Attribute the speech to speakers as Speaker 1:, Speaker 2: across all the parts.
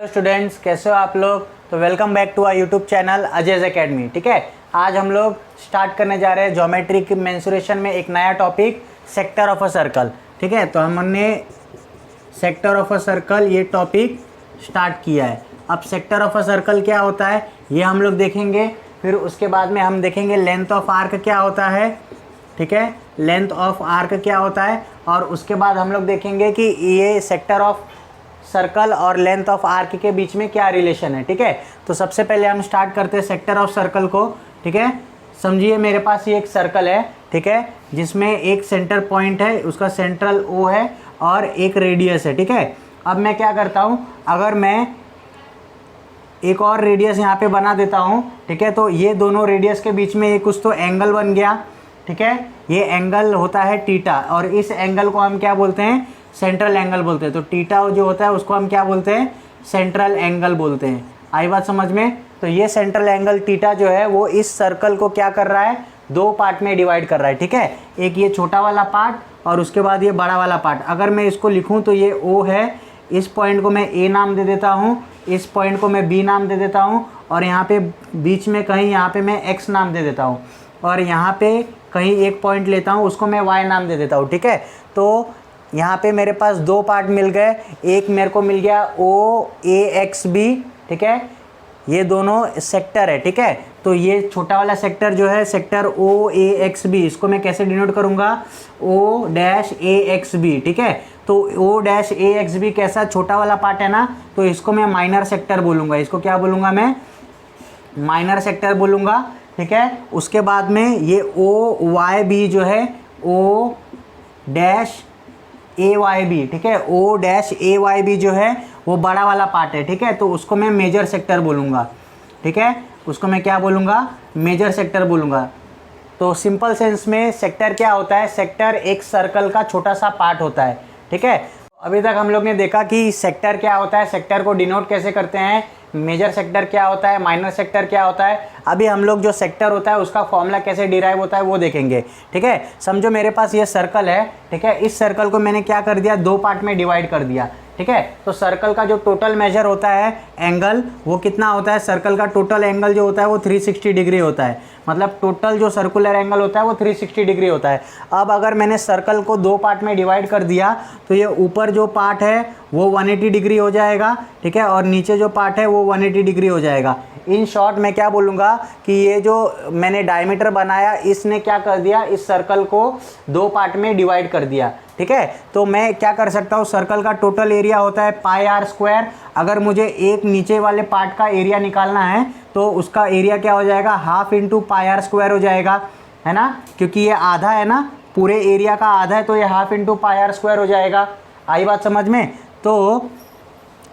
Speaker 1: Hello students, कैसे हो आप लोग। तो welcome back to our YouTube channel Ajay's academy. ठीक है, आज हम लोग स्टार्ट करने जा रहे हैं ज्योमेट्रिक मेंसुरेशन में एक नया topic, sector of a circle. ठीक है, तो हमने सेक्टर ऑफ अ सर्कल ये टॉपिक स्टार्ट किया है। अब सेक्टर ऑफ अ सर्कल क्या होता है ये हम लोग देखेंगे, फिर उसके बाद में हम देखेंगे लेंथ ऑफ आर्क क्या होता है। ठीक है, लेंथ ऑफ आर्क क्या होता है, और उसके बाद हम लोग देखेंगे कि ये सेक्टर ऑफ सर्कल और लेंथ ऑफ आर्क के बीच में क्या रिलेशन है। ठीक है, तो सबसे पहले हम स्टार्ट करते हैं सेक्टर ऑफ सर्कल को। ठीक है, समझिए मेरे पास ये एक सर्कल है। ठीक है, जिसमें एक सेंटर पॉइंट है, उसका सेंट्रल ओ है और एक रेडियस है। ठीक है, अब मैं क्या करता हूँ, अगर मैं एक और रेडियस यहाँ पे बना देता हूँ। ठीक है, तो ये दोनों रेडियस के बीच में एक कुछ तो एंगल बन गया। ठीक है, ये एंगल होता है थीटा, और इस एंगल को हम क्या बोलते हैं, सेंट्रल एंगल बोलते हैं। तो थीटा जो होता है उसको हम क्या बोलते हैं, सेंट्रल एंगल बोलते हैं। आई बात समझ में। तो ये सेंट्रल एंगल थीटा जो है वो इस सर्कल को क्या कर रहा है, दो पार्ट में डिवाइड कर रहा है। ठीक है, एक ये छोटा वाला पार्ट और उसके बाद ये बड़ा वाला पार्ट। अगर मैं इसको लिखूं तो ये ओ है, इस पॉइंट को मैं ए नाम दे देता हूँ, इस पॉइंट को मैं बी नाम दे देता हूँ, और यहाँ पे बीच में कहीं यहाँ पे मैं एक्स नाम दे देता हूँ, और यहाँ पे कहीं एक पॉइंट लेता हूँ उसको मैं वाई नाम दे देता हूँ। ठीक है, तो यहाँ पे मेरे पास दो पार्ट मिल गए, एक मेरे को मिल गया ओ ए एक्स बी। ठीक है, ये दोनों सेक्टर है। ठीक है, तो ये छोटा वाला सेक्टर जो है सेक्टर ओ ए एक्स बी, इसको मैं कैसे डिनोट करूँगा, ओ डैश ए एक्स बी। ठीक है, तो ओ डैश ए एक्स बी कैसा छोटा वाला पार्ट है ना, तो इसको मैं माइनर सेक्टर बोलूँगा। इसको क्या बोलूँगा मैं, माइनर सेक्टर बोलूँगा। ठीक है, उसके बाद में ये ओ वाई बी जो है, ओ डैश ए वाई बी। ठीक है, ओ डैश ए वाई बी जो है वो बड़ा वाला पार्ट है। ठीक है, तो उसको मैं मेजर सेक्टर बोलूँगा। ठीक है, उसको मैं क्या बोलूँगा, मेजर सेक्टर बोलूँगा। तो सिंपल सेंस में सेक्टर क्या होता है, सेक्टर एक सर्कल का छोटा सा पार्ट होता है। ठीक है, अभी तक हम लोग ने देखा कि सेक्टर क्या होता है, सेक्टर को डिनोट कैसे करते हैं, मेजर सेक्टर क्या होता है, माइनर सेक्टर क्या होता है। अभी हम लोग जो सेक्टर होता है उसका फॉर्मूला कैसे डिराइव होता है वो देखेंगे। ठीक है, समझो मेरे पास ये सर्कल है। ठीक है, इस सर्कल को मैंने क्या कर दिया, दो पार्ट में डिवाइड कर दिया। ठीक है, तो सर्कल का जो टोटल मेजर होता है एंगल, वो कितना होता है, सर्कल का टोटल एंगल जो होता है वो 360 डिग्री होता है। मतलब टोटल जो सर्कुलर एंगल होता है वो 360 डिग्री होता है। अब अगर मैंने सर्कल को दो पार्ट में डिवाइड कर दिया तो ये ऊपर जो पार्ट है वो 180 डिग्री हो जाएगा। ठीक है, और नीचे जो पार्ट है वो 180 डिग्री हो जाएगा। इन शॉर्ट मैं क्या बोलूँगा कि ये जो मैंने डायमीटर बनाया इसने क्या कर दिया, इस सर्कल को दो पार्ट में डिवाइड कर दिया। ठीक है, तो मैं क्या कर सकता हूँ, सर्कल का टोटल एरिया होता है पाई आर स्क्वायर। अगर मुझे एक नीचे वाले पार्ट का एरिया निकालना है तो उसका एरिया क्या हो जाएगा, half into pi are square हो जाएगा, है ना, क्योंकि ये आधा है ना, पूरे एरिया का आधा है, तो ये half into pi are square हो जाएगा। आई बात समझ में। तो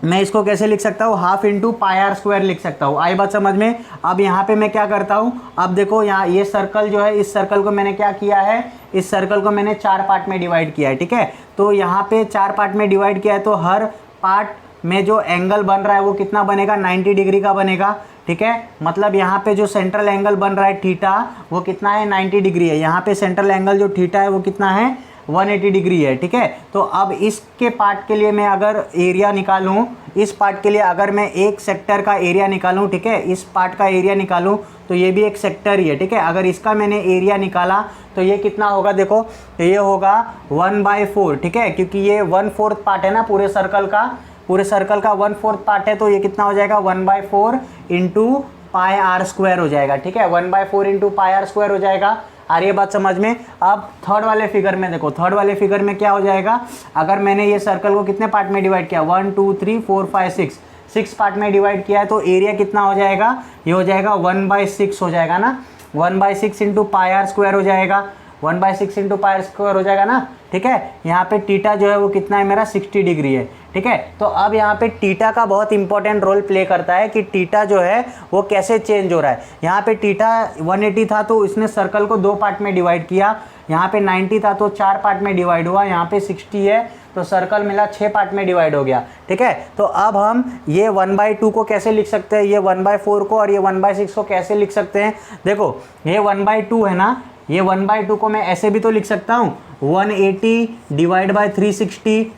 Speaker 1: मैं इसको कैसे लिख सकता हूँ, half into pi are square लिख सकता हूँ। आई बात समझ में। अब यहाँ पे मैं क्या करता हूँ, अब देखो यहाँ ये सर्कल जो है, इस सर्कल को मैंने क्या किया है, इस सर्कल को मैंने चार पार्ट में डिवाइड किया है। ठीक है, तो यहाँ पे चार पार्ट में डिवाइड किया है, तो हर पार्ट में जो एंगल बन रहा है वो कितना बनेगा, 90 डिग्री का बनेगा। ठीक है, मतलब यहाँ पे जो सेंट्रल एंगल बन रहा है थीटा वो कितना है, 90 डिग्री है। यहाँ पे सेंट्रल एंगल जो थीटा है वो कितना है, 180 डिग्री है। ठीक है, तो अब इसके पार्ट के लिए मैं अगर एरिया निकालूं, इस पार्ट के लिए अगर मैं एक सेक्टर का एरिया निकालूं, ठीक है, इस पार्ट का एरिया निकालूं तो ये भी एक सेक्टर ही है। ठीक है, अगर इसका मैंने एरिया निकाला तो ये कितना होगा, देखो तो ये होगा 1/4। ठीक है, क्योंकि ये 1/4 पार्ट है ना पूरे सर्कल का, पूरे सर्कल का 1/4 पार्ट है, तो ये कितना हो जाएगा, 1/4 इंटू पाई आर स्क्वायर हो जाएगा। ठीक है, 1/4 इंटू पाई आर स्क्वायर हो जाएगा। आ रही है बात समझ में। अब थर्ड वाले फिगर में देखो, थर्ड वाले फिगर में क्या हो जाएगा, अगर मैंने ये सर्कल को कितने पार्ट में डिवाइड किया, 1 2 3 4 5 6 पार्ट में डिवाइड किया है, तो एरिया कितना हो जाएगा, ये हो जाएगा 1/6 हो जाएगा ना, 1/6 इंटू पाई आर स्क्वायर हो जाएगा, 1/6 इंटू पाई आर स्क्वायर हो जाएगा ना। ठीक है, यहाँ पे थीटा जो है वो कितना है मेरा, 60 डिग्री है। ठीक है, तो अब यहाँ पे थीटा का बहुत इंपॉर्टेंट रोल प्ले करता है कि थीटा जो है वो कैसे चेंज हो रहा है। यहाँ पे थीटा 180 था तो इसने सर्कल को दो पार्ट में डिवाइड किया, यहाँ पे 90 था तो चार पार्ट में डिवाइड हुआ, यहाँ पे 60 है तो सर्कल मिला 6 पार्ट में डिवाइड हो गया। ठीक है, तो अब हम ये 1/2 को कैसे लिख सकते हैं, ये 1/4 को और ये 1/6 को कैसे लिख सकते हैं। देखो ये 1/2 है ना, ये 1/2 को मैं ऐसे भी तो लिख सकता हूँ, 180 डिवाइड बाय 360,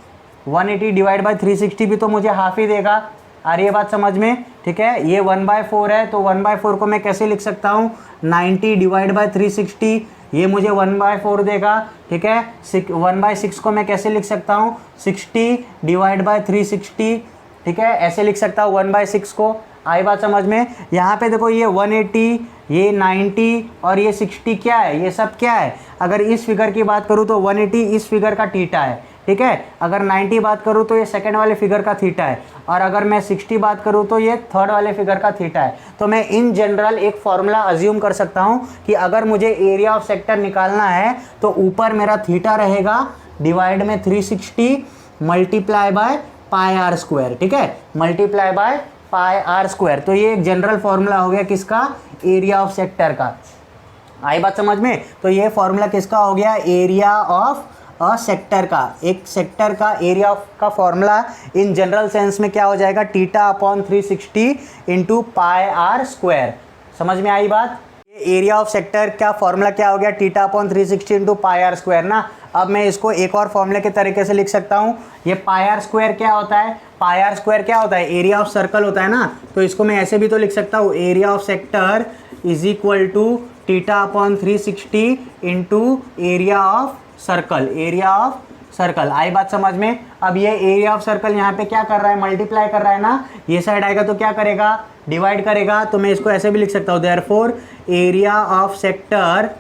Speaker 1: 180 डिवाइड बाय 360 भी तो मुझे हाफ ही देगा। आ रही है बात समझ में, ठीक है। ये 1/4 है, तो 1/4 को मैं कैसे लिख सकता हूँ, 90 डिवाइड बाय 360, ये मुझे 1/4 देगा, ठीक है। 1/6 को मैं कैसे लिख सकता हूँ, 60 डिवाइड बाय 360, ठीक है, ऐसे लिख सकता हूँ 1/6 को। आई बात समझ में। यहाँ पे देखो ये 180, ये 90 और ये 60 क्या है, ये सब क्या है। अगर इस फिगर की बात करूँ तो 180 इस फिगर का थीटा है, ठीक है। अगर 90 बात करूँ तो ये सेकंड वाले फिगर का थीटा है, और अगर मैं 60 बात करूँ तो ये थर्ड वाले फिगर का थीटा है। तो मैं इन जनरल एक फॉर्मूला अज्यूम कर सकता हूँ कि अगर मुझे एरिया ऑफ सेक्टर निकालना है तो ऊपर मेरा थीटा रहेगा डिवाइड में 360 multiply by pi are square, ठीक है, multiply by pi are square. तो ये एक जनरल फॉर्मूला हो गया किसका, एरिया ऑफ सेक्टर का। आई बात समझ में। तो ये फॉर्मूला किसका हो गया, एरिया ऑफ अ सेक्टर का। एक सेक्टर का एरिया का फॉर्मूला इन जनरल सेंस में क्या हो जाएगा, theta upon 360 into pi are square. समझ में आई बात। ये एरिया ऑफ सेक्टर का फॉर्मूला क्या हो गया, theta upon 360 into pi are square ना। अब मैं इसको एक और फॉर्मूले के तरीके से लिख सकता हूँ। ये पाई आर स्क्वायर क्या होता है, पाई आर स्क्वायर क्या होता है, एरिया ऑफ सर्कल होता है ना। तो इसको मैं ऐसे भी तो लिख सकता हूँ, area of sector is equal to theta upon 360 into area of circle, area of circle. आई बात समझ में। अब ये एरिया ऑफ सर्कल यहाँ पे क्या कर रहा है, मल्टीप्लाई कर रहा है ना। ये साइड आएगा तो क्या करेगा, डिवाइड करेगा। तो मैं इसको ऐसे भी लिख सकता हूँ, देयरफॉर एरिया ऑफ सेक्टर,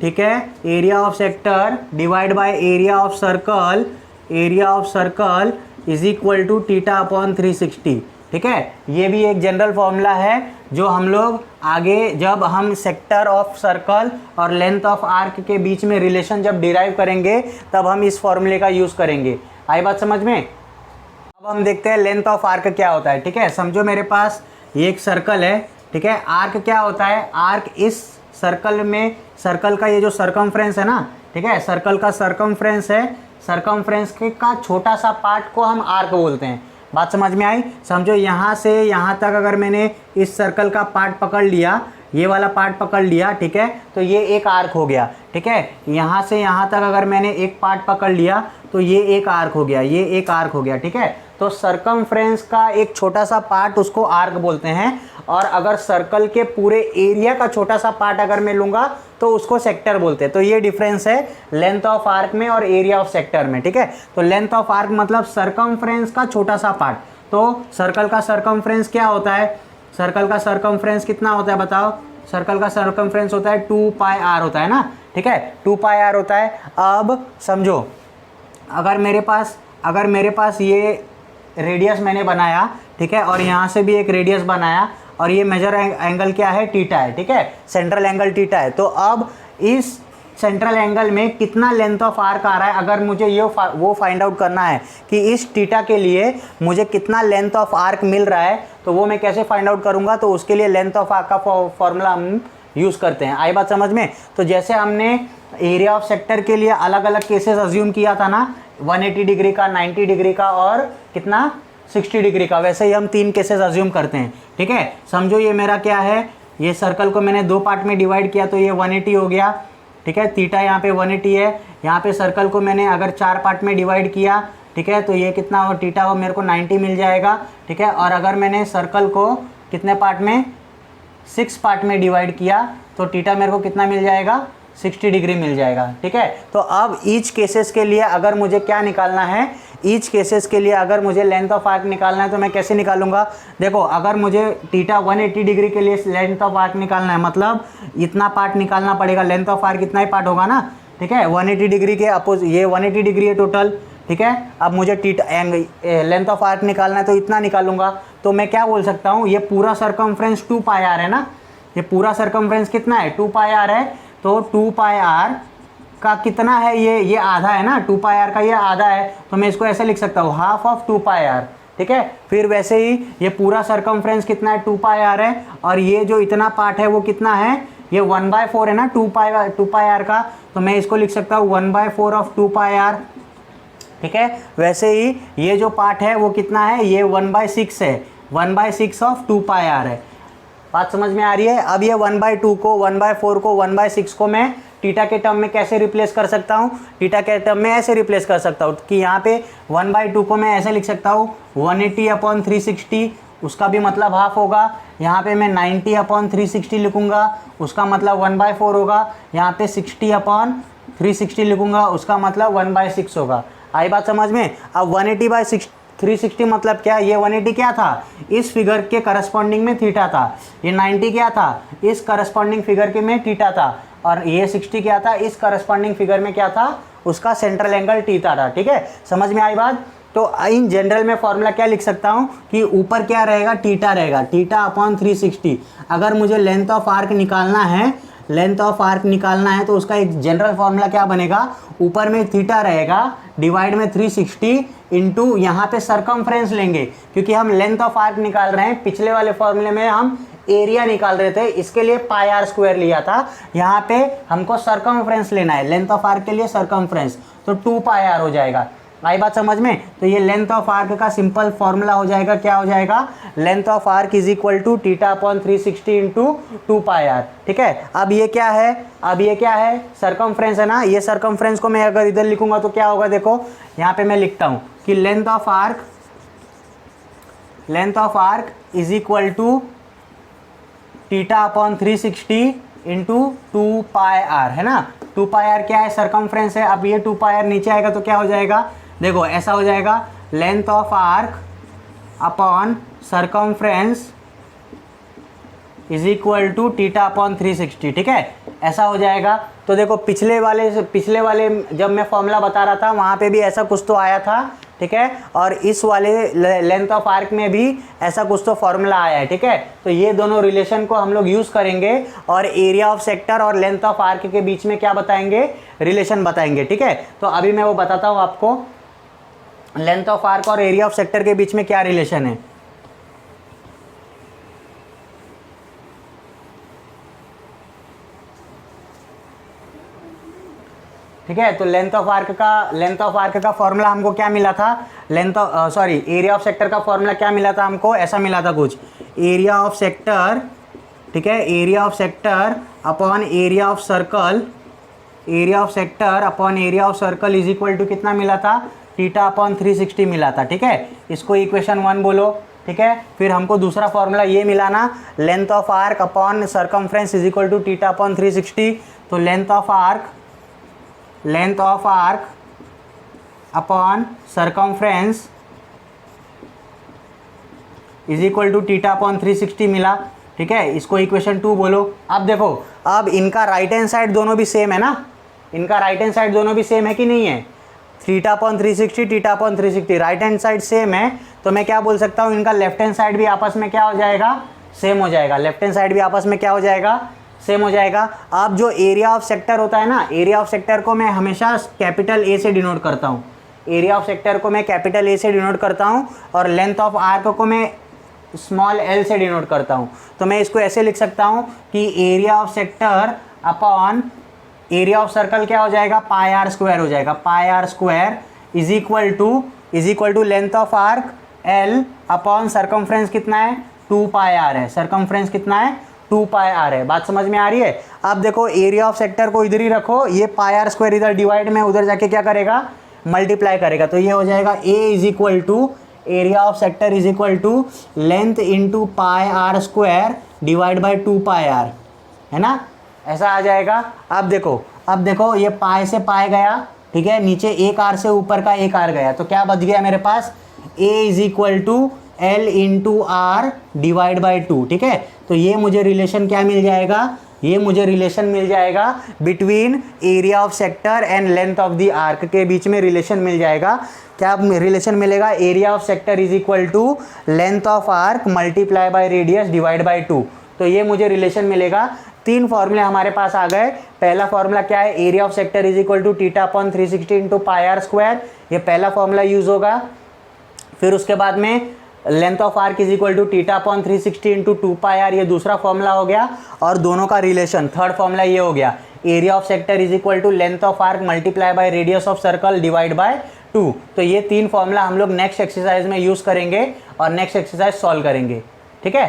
Speaker 1: ठीक है, area of sector divide by area of circle, area of circle is equal to theta upon 360, ठीक है। ये भी एक जनरल फॉर्मूला है जो हम लोग आगे जब हम सेक्टर ऑफ सर्कल और लेंथ ऑफ आर्क के बीच में रिलेशन जब डिराइव करेंगे तब हम इस फॉर्मूले का यूज़ करेंगे। आई बात समझ में। अब हम देखते हैं लेंथ ऑफ आर्क क्या होता है, ठीक है। समझो मेरे पास ये एक सर्कल है, ठीक है। आर्क क्या होता है, आर्क इस सर्कल में, सर्कल का ये जो सर्कमफ्रेंस है ना, ठीक है, सर्कल का सर्कमफ्रेंस है, सर्कमफ्रेंस के का छोटा सा पार्ट को हम आर्क बोलते हैं। बात समझ में आई। समझो यहाँ से यहाँ तक अगर मैंने इस सर्कल का पार्ट पकड़ लिया, ये वाला पार्ट पकड़ लिया, ठीक है, तो ये एक आर्क हो गया, ठीक है। यहाँ से यहाँ तक अगर मैंने एक पार्ट पकड़ लिया तो ये एक आर्क हो गया, ये एक आर्क हो गया, ठीक है। तो सर्कमफ्रेंस का एक छोटा सा पार्ट उसको आर्क बोलते हैं, और अगर सर्कल के पूरे एरिया का छोटा सा पार्ट अगर मैं लूँगा तो उसको सेक्टर बोलते हैं। तो ये डिफरेंस है लेंथ ऑफ आर्क में और एरिया ऑफ सेक्टर में, ठीक है। तो लेंथ ऑफ आर्क मतलब सर्कमफ्रेंस का छोटा सा पार्ट। तो सर्कल का सर्कमफ्रेंस क्या होता है, सर्कल का सर्कमफ्रेंस कितना होता है बताओ, सर्कल का सर्कमफ्रेंस होता है 2 पाई आर होता है ना, ठीक है, 2 पाई आर होता है। अब समझो अगर मेरे पास ये रेडियस मैंने बनाया, ठीक है, और यहाँ से भी एक रेडियस बनाया, और ये मेजर एंगल क्या है, थीटा है, ठीक है, सेंट्रल एंगल थीटा है। तो अब इस सेंट्रल एंगल में कितना लेंथ ऑफ आर्क आ रहा है, अगर मुझे ये वो फाइंड आउट करना है कि इस थीटा के लिए मुझे कितना लेंथ ऑफ आर्क मिल रहा है, तो वो मैं कैसे फाइंड आउट करूँगा। तो उसके लिए लेंथ ऑफ आर्क का फॉर्मूला हम यूज़ करते हैं। आई बात समझ में। तो जैसे हमने एरिया ऑफ सेक्टर के लिए अलग अलग केसेस अज्यूम किया था ना, 180 डिग्री का, 90 डिग्री का और कितना 60 डिग्री का, वैसे ही हम 3 केसेस अज्यूम करते हैं, ठीक है। समझो ये मेरा क्या है, ये सर्कल को मैंने 2 पार्ट में डिवाइड किया तो ये 180 हो गया, ठीक है। थीटा यहाँ पे 180 है। यहाँ पे सर्कल को मैंने अगर 4 पार्ट में डिवाइड किया, ठीक है, तो ये कितना हो, थीटा हो मेरे को 90 मिल जाएगा, ठीक है। और अगर मैंने सर्कल को कितने पार्ट में, 6 पार्ट में डिवाइड किया तो थीटा मेरे को कितना मिल जाएगा, 60 डिग्री मिल जाएगा, ठीक है। तो अब ईच केसेस के लिए अगर मुझे क्या निकालना है, ईच केसेस के लिए अगर मुझे लेंथ ऑफ आर्क निकालना है तो मैं कैसे निकालूंगा। देखो अगर मुझे थीटा 180 डिग्री के लिए लेंथ ऑफ आर्क निकालना है, मतलब इतना पार्ट निकालना पड़ेगा, लेंथ ऑफ आर्क इतना ही पार्ट होगा ना, ठीक है। 180 डिग्री के अपोज ये 180 डिग्री है टोटल, ठीक है। अब मुझे लेंथ ऑफ आर्क निकालना है तो इतना निकालूंगा। तो मैं क्या बोल सकता हूँ, ये पूरा सर्कमफ्रेंस 2 पाई आर है ना, ये पूरा सर्कमफ्रेंस कितना है, 2 पाई आर है। तो 2 पाई आर का कितना है, ये आधा है ना, 2 पाई आर का ये आधा है, तो मैं इसको ऐसे लिख सकता हूँ, हाफ ऑफ 2 पाई आर, ठीक है। फिर वैसे ही ये पूरा सर्कमफ्रेंस कितना है, 2 पाई आर है, और ये जो इतना पार्ट है वो कितना है, ये 1/4 है ना 2 पाई आर का, तो मैं इसको लिख सकता हूँ 1/4 ऑफ 2 पाई आर, ठीक है। वैसे ही ये जो पार्ट है वो कितना है, ये 1/6 है, 1/6 ऑफ 2 पाई आर है। बात समझ में आ रही है। अब ये 1/2 को, 1/4 को, 1/6 को मैं थीटा के टर्म में कैसे रिप्लेस कर सकता हूँ, थीटा के टर्म में ऐसे रिप्लेस कर सकता हूँ कि यहाँ पे 1/2 को मैं ऐसे लिख सकता हूँ 180 अपॉन 360, उसका भी मतलब हाफ होगा। यहाँ पे मैं 90/360 लिखूँगा, उसका मतलब 1/4 होगा। यहाँ पे 60/360 लिखूँगा, उसका मतलब 1/6 होगा। आई बात समझ में। अब 180/360 मतलब क्या, ये 180 क्या था, इस फिगर के करस्पॉन्डिंग में थीटा था। ये 90 क्या था, इस करस्पॉन्डिंग फिगर के में थीटा था। और ये 60 क्या था, इस करस्पॉन्डिंग फिगर में क्या था, उसका सेंट्रल एंगल थीटा था। ठीक है, समझ में आई बात। तो इन जनरल में फॉर्मूला क्या लिख सकता हूँ कि ऊपर क्या रहेगा, थीटा रहेगा, θ/360। अगर मुझे लेंथ ऑफ आर्क निकालना है, लेंथ ऑफ आर्क निकालना है, तो उसका एक जनरल फॉर्मूला क्या बनेगा, ऊपर में थीटा रहेगा डिवाइड में 360 इंटू यहाँ पे सरकमफ्रेंस लेंगे, क्योंकि हम लेंथ ऑफ आर्क निकाल रहे हैं। पिछले वाले फॉर्मूले में हम एरिया निकाल रहे थे, इसके लिए πr² लिया था। यहाँ पे हमको सरकमफ्रेंस लेना है, लेंथ ऑफ आर्क के लिए सरकमफ्रेंस, तो 2πr हो जाएगा। आई बात समझ में। तो ये लेंथ ऑफ आर्क का सिंपल फॉर्मूला हो जाएगा, क्या हो जाएगा, length of arc is equal to θ/360 into 2πr। ठीक है, अब ये क्या है, अब ये क्या है, सरकमफ्रेंस है ना। ये सरकमफ्रेंस को मैं अगर इधर लिखूंगा तो क्या होगा, देखो यहाँ पे मैं लिखता हूँ कि length of arc is equal to θ/360 into 2πr, है ना। 2πr क्या है, सरकमफ्रेंस है। अब ये 2πr नीचे आएगा तो क्या हो जाएगा, देखो ऐसा हो जाएगा, length of arc upon circumference is equal to θ/360। ठीक है, ऐसा हो जाएगा। तो देखो पिछले वाले जब मैं फॉर्मूला बता रहा था वहाँ पे भी ऐसा कुछ तो आया था। ठीक है, और इस वाले लेंथ ऑफ आर्क में भी ऐसा कुछ तो फॉर्मूला आया है। ठीक है, तो ये दोनों रिलेशन को हम लोग यूज़ करेंगे और एरिया ऑफ सेक्टर और लेंथ ऑफ आर्क के बीच में क्या बताएंगे, रिलेशन बताएंगे। ठीक है, तो अभी मैं वो बताता हूँ आपको, लेंथ ऑफ आर्क और एरिया ऑफ सेक्टर के बीच में क्या रिलेशन है। ठीक है, तो लेंथ ऑफ आर्क का फॉर्मूला हमको क्या मिला था, एरिया ऑफ सेक्टर का फॉर्मूला क्या मिला था हमको, ऐसा मिला था कुछ, एरिया ऑफ सेक्टर। ठीक है, area of sector upon area of circle, area of sector upon area of circle is equal to कितना मिला था, θ/360 मिला था। ठीक है, इसको इक्वेशन 1 बोलो। ठीक है, फिर हमको दूसरा फॉर्मूला ये मिला ना, length of arc upon circumference is equal to θ/360। तो length of arc upon circumference is equal to θ/360 मिला। ठीक है, इसको इक्वेशन 2 बोलो। अब देखो, अब इनका राइट हैंड साइड दोनों भी सेम है ना, इनका राइट हैंड साइड दोनों भी सेम है कि नहीं है, θ/360 राइट हैंड साइड सेम है। तो मैं क्या बोल सकता हूँ, इनका लेफ्ट हैंड साइड भी आपस में क्या हो जाएगा, सेम हो जाएगा। लेफ्ट हैंड साइड भी आपस में क्या हो जाएगा, सेम हो जाएगा। अब जो एरिया ऑफ सेक्टर होता है ना, एरिया ऑफ सेक्टर को मैं हमेशा कैपिटल ए से डिनोट करता हूँ, एरिया ऑफ सेक्टर को मैं कैपिटल ए से डिनोट करता हूँ, और लेंथ ऑफ आर्क को मैं स्मॉल एल से डिनोट करता हूँ। तो मैं इसको ऐसे लिख सकता हूँ कि area of sector upon area of circle क्या हो जाएगा, πr² हो जाएगा। πr² is equal to length of arc l upon circumference कितना है, 2πr है। सरकमफ्रेंस कितना है, 2πr है। बात समझ में आ रही है। अब देखो, एरिया ऑफ सेक्टर को इधर ही रखो, ये πr² इधर डिवाइड में उधर जाके क्या करेगा, मल्टीप्लाई करेगा। तो ये हो जाएगा a is equal to area of sector is equal to length into πr² divide by 2πr, है ना, ऐसा आ जाएगा। अब देखो ये पाई से पाई गया। ठीक है, नीचे एक आर से ऊपर का एक आर गया, तो क्या बच गया मेरे पास, a is equal to l into r divide by 2। ठीक है, तो ये मुझे रिलेशन क्या मिल जाएगा, ये मुझे रिलेशन मिल जाएगा between area of sector and length of the arc के बीच में रिलेशन मिल जाएगा। क्या रिलेशन मिलेगा, area of sector is equal to length of arc multiply by radius divide by 2। तो ये मुझे रिलेशन मिलेगा। 3 फॉर्मूले हमारे पास आ गए। पहला फॉर्मूला क्या है, area of sector is equal to θ/360 into πr², ये पहला फॉर्मूला यूज होगा। फिर उसके बाद में length of arc is equal to θ/360 into 2πr, ये दूसरा फॉर्मूला हो गया। और दोनों का रिलेशन थर्ड फॉर्मूला ये हो गया, area of sector is equal to length of arc multiply by radius of circle divide by 2। तो ये 3 फॉर्मूला हम लोग नेक्स्ट एक्सरसाइज में यूज करेंगे और नेक्स्ट एक्सरसाइज सॉल्व करेंगे। ठीक है।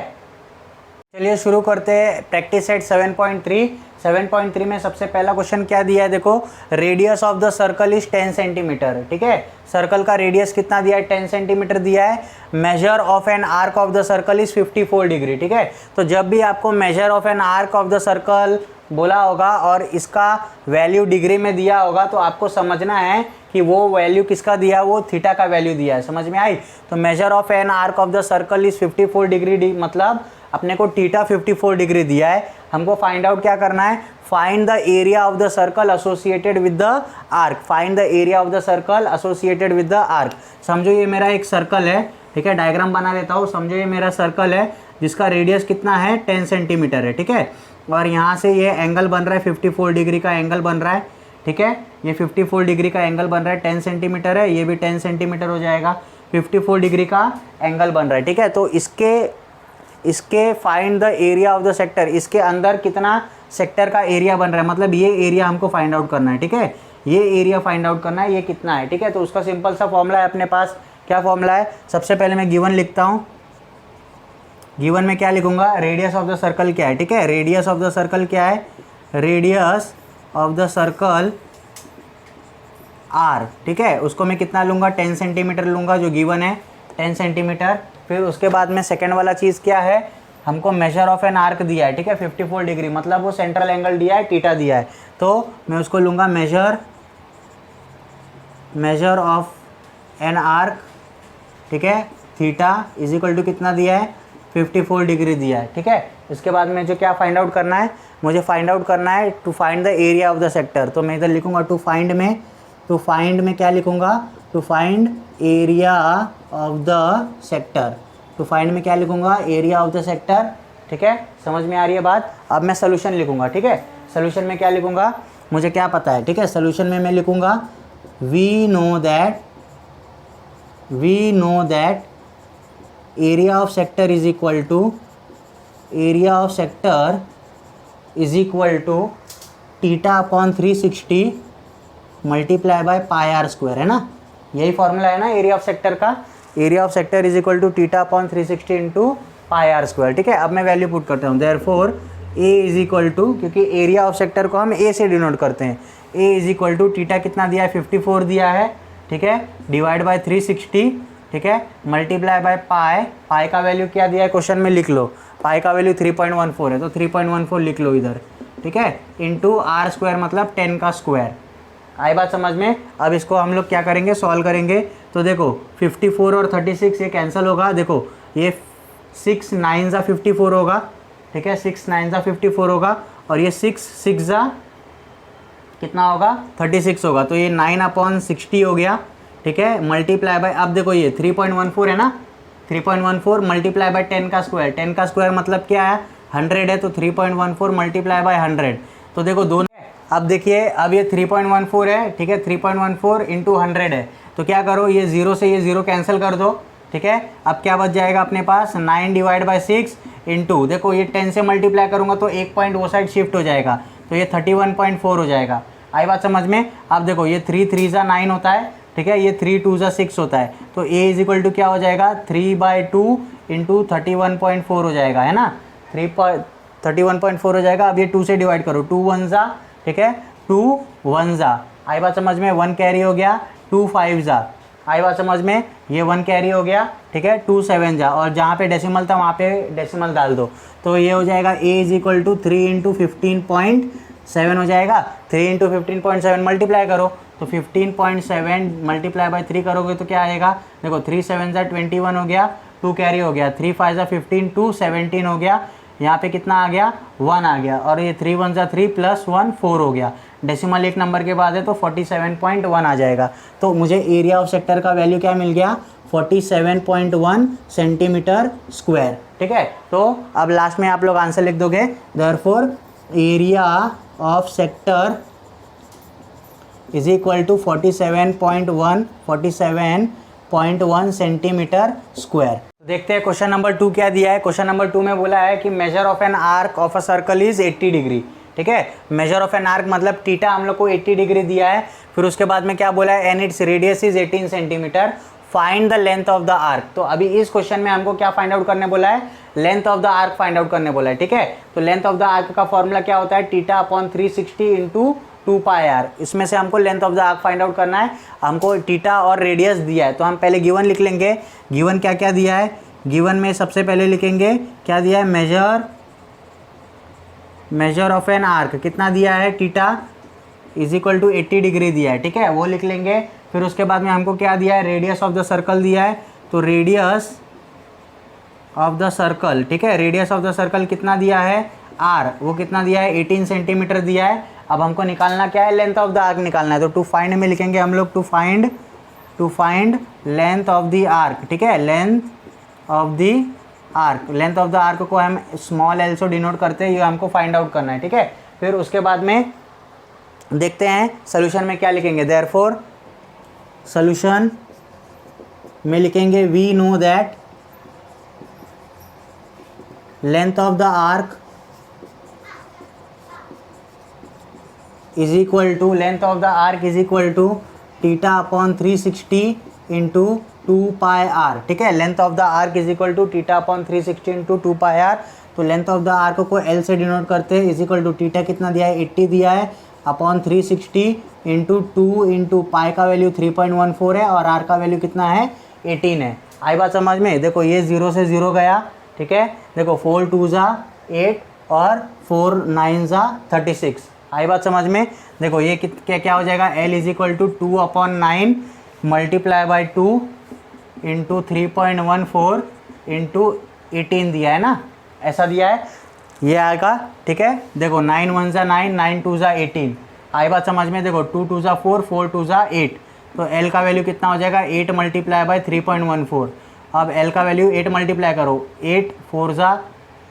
Speaker 1: चलिए शुरू करते हैं प्रैक्टिस सेट 7.3। 7.3 में सबसे पहला क्वेश्चन क्या दिया है, देखो radius of the circle is 10 centimetre. ठीक है, सर्कल का रेडियस कितना दिया है, 10 सेंटीमीटर दिया है। Measure of an arc of the circle is 54 degree. ठीक है, तो जब भी आपको measure of an arc of the circle बोला होगा और इसका वैल्यू डिग्री में दिया होगा तो आपको समझना है कि वो वैल्यू किसका दिया है, वो थीटा का वैल्यू दिया है। समझ में आई? तो measure of an arc of the circle is 54 degree, मतलब अपने को थीटा 54 डिग्री दिया है। हमको फाइंड आउट क्या करना है, find the area of the circle associated with the arc. Find the area of the circle associated with the arc. समझो ये मेरा एक सर्कल है, ठीक है, डायग्राम बना लेता हूँ। समझो ये मेरा सर्कल है जिसका रेडियस कितना है, 10 सेंटीमीटर है। ठीक है, और यहाँ से ये एंगल बन रहा है 54 डिग्री का एंगल बन रहा है। ठीक है, ये 54 डिग्री का एंगल बन रहा है, 10 सेंटीमीटर है, ये भी 10 सेंटीमीटर हो जाएगा, 54 डिग्री का एंगल बन रहा है। ठीक है, तो इसके find the area of the sector, इसके अंदर कितना सेक्टर का एरिया बन रहा है, मतलब ये एरिया हमको फाइंड आउट करना है। ठीक है, ये एरिया फाइंड आउट करना है, ये कितना है। ठीक है, तो उसका सिंपल सा फॉर्मूला है अपने पास। क्या फॉर्मूला है, सबसे पहले मैं गिवन लिखता हूँ। गिवन में क्या लिखूंगा, रेडियस ऑफ द सर्कल क्या है। ठीक है, रेडियस ऑफ द सर्कल क्या है, radius of the circle r. ठीक है, उसको मैं कितना लूँगा, 10 सेंटीमीटर लूँगा, जो गिवन है 10 सेंटीमीटर। फिर उसके बाद में सेकेंड वाला चीज़ क्या है, हमको मेजर ऑफ एन आर्क दिया है। ठीक है, 54 डिग्री, मतलब वो सेंट्रल एंगल दिया है, थीटा दिया है, तो मैं उसको लूँगा मेजर ऑफ एन आर्क। ठीक है, थीटा इज इक्वल टू कितना दिया है, 54 डिग्री दिया है। ठीक है, इसके बाद में जो क्या फाइंड आउट करना है, मुझे फाइंड आउट करना है to find the area of the sector. तो मैं इधर लिखूँगा टू फाइंड में क्या लिखूँगा, to find area of the sector. To find में क्या लिखूँगा, एरिया ऑफ द सेक्टर। ठीक है, समझ में आ रही है बात। अब मैं सोल्यूशन लिखूँगा। ठीक है, सोल्यूशन में क्या लिखूँगा, मुझे क्या पता है। ठीक है, सोल्यूशन में मैं लिखूँगा we know that area of sector is equal to theta upon 360 multiply by pi are square, है ना। यही फॉर्मूला है ना एरिया ऑफ सेक्टर का। Area of sector is equal to theta upon 360 into pi are square. ठीक है, अब मैं वैल्यू पुट करता हूँ। Therefore a is equal to, क्योंकि एरिया ऑफ सेक्टर को हम ए से डिनोट करते हैं, a is equal to theta कितना दिया है, 54 दिया है। ठीक है, डिवाइड बाय 360। ठीक है, मल्टीप्लाई बाय पाई का वैल्यू क्या दिया है क्वेश्चन में, लिख लो। पाई का वैल्यू 3.14 है, तो 3.14 लिख लो इधर। ठीक है, इंटू आर स्क्वायर मतलब 10 का स्क्वायर। आई बात समझ में। अब इसको हम लोग क्या करेंगे, सॉल्व करेंगे। तो देखो 54 और 36 ये कैंसिल होगा। देखो ये 6 9 ज़ा 54 होगा। ठीक है, 6 9 ज़ा 54 होगा, और ये 6 6 ज़ा कितना होगा, 36 होगा। तो ये 9/60 हो गया। ठीक है, मल्टीप्लाई बाय, अब देखो ये 3.14 है ना, 3.14 मल्टीप्लाई बाय 10 का स्क्वायर। 10 का स्क्वायर मतलब क्या है, 100 है, तो 3.14 मल्टीप्लाई बाय 100। तो देखो दोनों, अब देखिए, अब ये 3.14 है। ठीक है, 3.14 इंटू 100 है, तो क्या करो, ये 0 से ये 0 कैंसिल कर दो। ठीक है, अब क्या बच जाएगा अपने पास, 9 डिवाइड बाई 6 इंटू, देखो ये 10 से मल्टीप्लाई करूँगा तो एक पॉइंट वो साइड शिफ्ट हो जाएगा, तो ये 31.4 हो जाएगा। आई बात समझ में। अब देखो ये 3 3 ज़ा 9 होता है। ठीक है, ये 3 2 ज़ा 6 होता है, तो a इज इक्वल टू क्या हो जाएगा, 3/2 इंटू 31.4 हो जाएगा, है ना। 31.4 हो जाएगा। अब ये 2 से डिवाइड करो, 2 1 ज़ा, ठीक है, 2 1 ज़ा, आई बात समझ में, 1 कैरी हो गया, 2 5 ज़ा, आई बात समझ में, ये 1 कैरी हो गया। ठीक है, 2 7 ज़ा, और जहाँ पे डेसिमल था वहाँ पे डेसिमल डाल दो, तो ये हो जाएगा a is equal to 3 into 15.7 हो जाएगा। 3 इंटू 15.7 मल्टीप्लाई करो, तो 15.7 मल्टीप्लाई बाय 3 करोगे तो क्या आएगा, देखो 3 7 ज़ा 21 हो गया, 2 कैरी हो गया, 3 5 ज़ा 15, 2 17 हो गया, यहाँ पे कितना आ गया, 1 आ गया, और ये 3 1 ज़ा 3 प्लस 1 4 हो गया। डेसिमल एक नंबर के बाद है तो 47.1 आ जाएगा। तो मुझे एरिया ऑफ सेक्टर का वैल्यू क्या मिल गया, 47.1 सेंटीमीटर स्क्वायर। ठीक है, तो अब लास्ट में आप लोग आंसर लिख दोगे, therefore area of sector is equal to 47.1 centimetre square. देखते हैं क्वेश्चन नंबर 2 क्या दिया है। क्वेश्चन नंबर 2 में बोला है कि measure of an arc of a circle is 80 degree. ठीक है, मेजर ऑफ एन आर्क मतलब थीटा हम लोग को 80 डिग्री दिया है। फिर उसके बाद में क्या बोला है, and its radius is 18 centimetre, find the length of the arc. तो अभी इस क्वेश्चन में हमको क्या फाइंड आउट करने बोला है, length of the arc find out करने बोला है, ठीक है। तो लेंथ ऑफ द आर्क का फॉर्मूला क्या होता है, theta upon 360 into 2 pi r. इसमें से हमको length of the arc find out करना है। हमको थीटा और रेडियस दिया है, तो हम पहले गिवन लिख लेंगे। गिवन क्या क्या दिया है, गिवन में सबसे पहले लिखेंगे क्या दिया है, मेजर ऑफ एन आर्क कितना दिया है, theta is equal to 80 degree दिया है, ठीक है, वो लिख लेंगे। फिर उसके बाद में हमको क्या दिया है, रेडियस ऑफ द सर्कल दिया है। तो रेडियस ऑफ द सर्कल, ठीक है, रेडियस ऑफ द सर्कल कितना दिया है, आर, वो कितना दिया है, 18 सेंटीमीटर दिया है। अब हमको निकालना क्या है, लेंथ ऑफ द आर्क निकालना है। तो टू फाइंड में लिखेंगे हम लोग to find length of the arc, ठीक है, length of the arc. Length of the arc को हम स्मॉल एल से डिनोट करते हैं, ये हमको फाइंड आउट करना है, ठीक है। फिर उसके बाद में देखते हैं सॉल्यूशन में क्या लिखेंगे। देयरफॉर सॉल्यूशन में लिखेंगे we know that length of the arc is equal to theta upon 360 into 2 pi r, ठीक है। Length of the arc is equal to theta upon 360 into 2 pi r. तो लेंथ ऑफ द आर्क को l से denote करते हैं, is equal to theta कितना दिया है, 80 दिया है, अपॉन 360 इंटू 2 इंटू पाई का वैल्यू 3.14 है और आर का वैल्यू कितना है, 18 है। आई बात समझ में। देखो ये 0 से 0 गया, ठीक है। देखो 4 2 ज़ा 8 और 4 9 ज़ा 36। आई बात समझ में। देखो ये क्या हो जाएगा, L is equal to 2/9 multiply by 2 into 3.14 into 18 दिया है ना, ऐसा दिया है, ये आएगा, ठीक है। देखो 9 1 ज़ा 9, 9 2 ज़ा 18। आई बात समझ में। देखो 2 2 ज़ा 4, 4 2 ज़ा 8। तो L का वैल्यू कितना हो जाएगा, 8 मल्टीप्लाई बाई 3.14। अब L का वैल्यू 8 मल्टीप्लाई करो, 8 4 ज़ा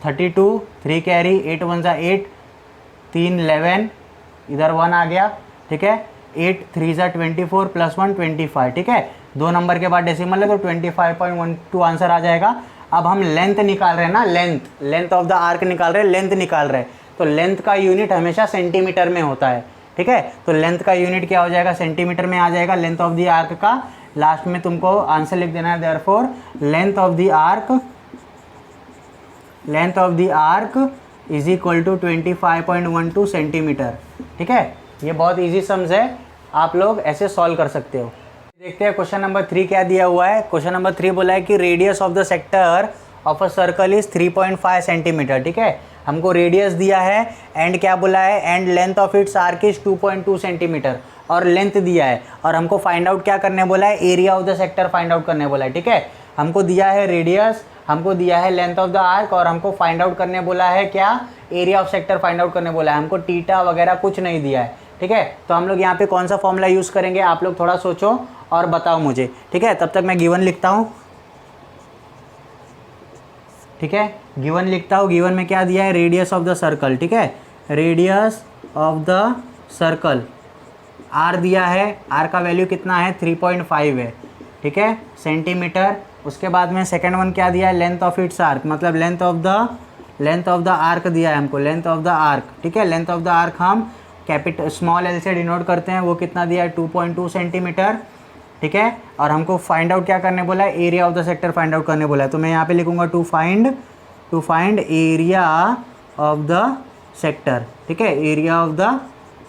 Speaker 1: 32, 3 कैरी, 8 1 ज़ा 8, 3 11, इधर 1 आ गया, ठीक है। 8 3 ज़ा 24 प्लस 1 25, ठीक है। 2 नंबर के बाद डेसिमल है तो 25.12 आंसर आ जाएगा। अब हम लेंथ निकाल रहे हैं ना, लेंथ ऑफ द आर्क निकाल रहे हैं, लेंथ निकाल रहे हैं। तो लेंथ का यूनिट हमेशा सेंटीमीटर में होता है, ठीक है। तो लेंथ का यूनिट क्या हो जाएगा, सेंटीमीटर में आ जाएगा लेंथ ऑफ द आर्क का। लास्ट में तुमको आंसर लिख देना है, therefore length of the arc is equal to 25.12 centimetre, ठीक है। ये बहुत इजी सम्स है, आप लोग ऐसे सॉल्व कर सकते हो। देखते हैं क्वेश्चन नंबर 3 क्या दिया हुआ है। क्वेश्चन नंबर 3 बोला है कि radius of the sector of a circle is 3.5 centimetre, ठीक है। हमको रेडियस दिया है एंड क्या बोला है, and length of its arc is 2.2 centimetre और लेंथ दिया है। और हमको फाइंड आउट क्या करने बोला है, area of the sector find out करने बोला है, ठीक है। हमको दिया है रेडियस, हमको दिया है लेंथ ऑफ द आर्क और हमको फाइंड आउट करने बोला है क्या, area of sector find out करने बोला है। हमको थीटा वगैरह कुछ नहीं दिया है, ठीक है। तो हम लोग यहाँ पे कौन सा फॉर्मूला यूज़ करेंगे, आप लोग थोड़ा सोचो और बताओ मुझे, ठीक है। तब तक मैं गिवन लिखता हूँ, ठीक है। गिवन लिखता हूँ, गिवन में क्या दिया है, रेडियस ऑफ द सर्कल, ठीक है। Radius of the circle r दिया है, आर का वैल्यू कितना है, 3.5 है, ठीक है, सेंटीमीटर। उसके बाद में सेकंड वन क्या दिया है, लेंथ ऑफ इट्स आर्क, मतलब लेंथ ऑफ द आर्क दिया है हमको, लेंथ ऑफ द आर्क, ठीक है। लेंथ ऑफ द आर्क हम कैपिटल स्मॉल एल से डिनोट करते हैं, वो कितना दिया है, 2.2 सेंटीमीटर, ठीक है। और हमको फाइंड आउट क्या करने बोला है, area of the sector find out करने बोला है। तो मैं यहाँ पे लिखूँगा to find area of the sector, ठीक है, area of the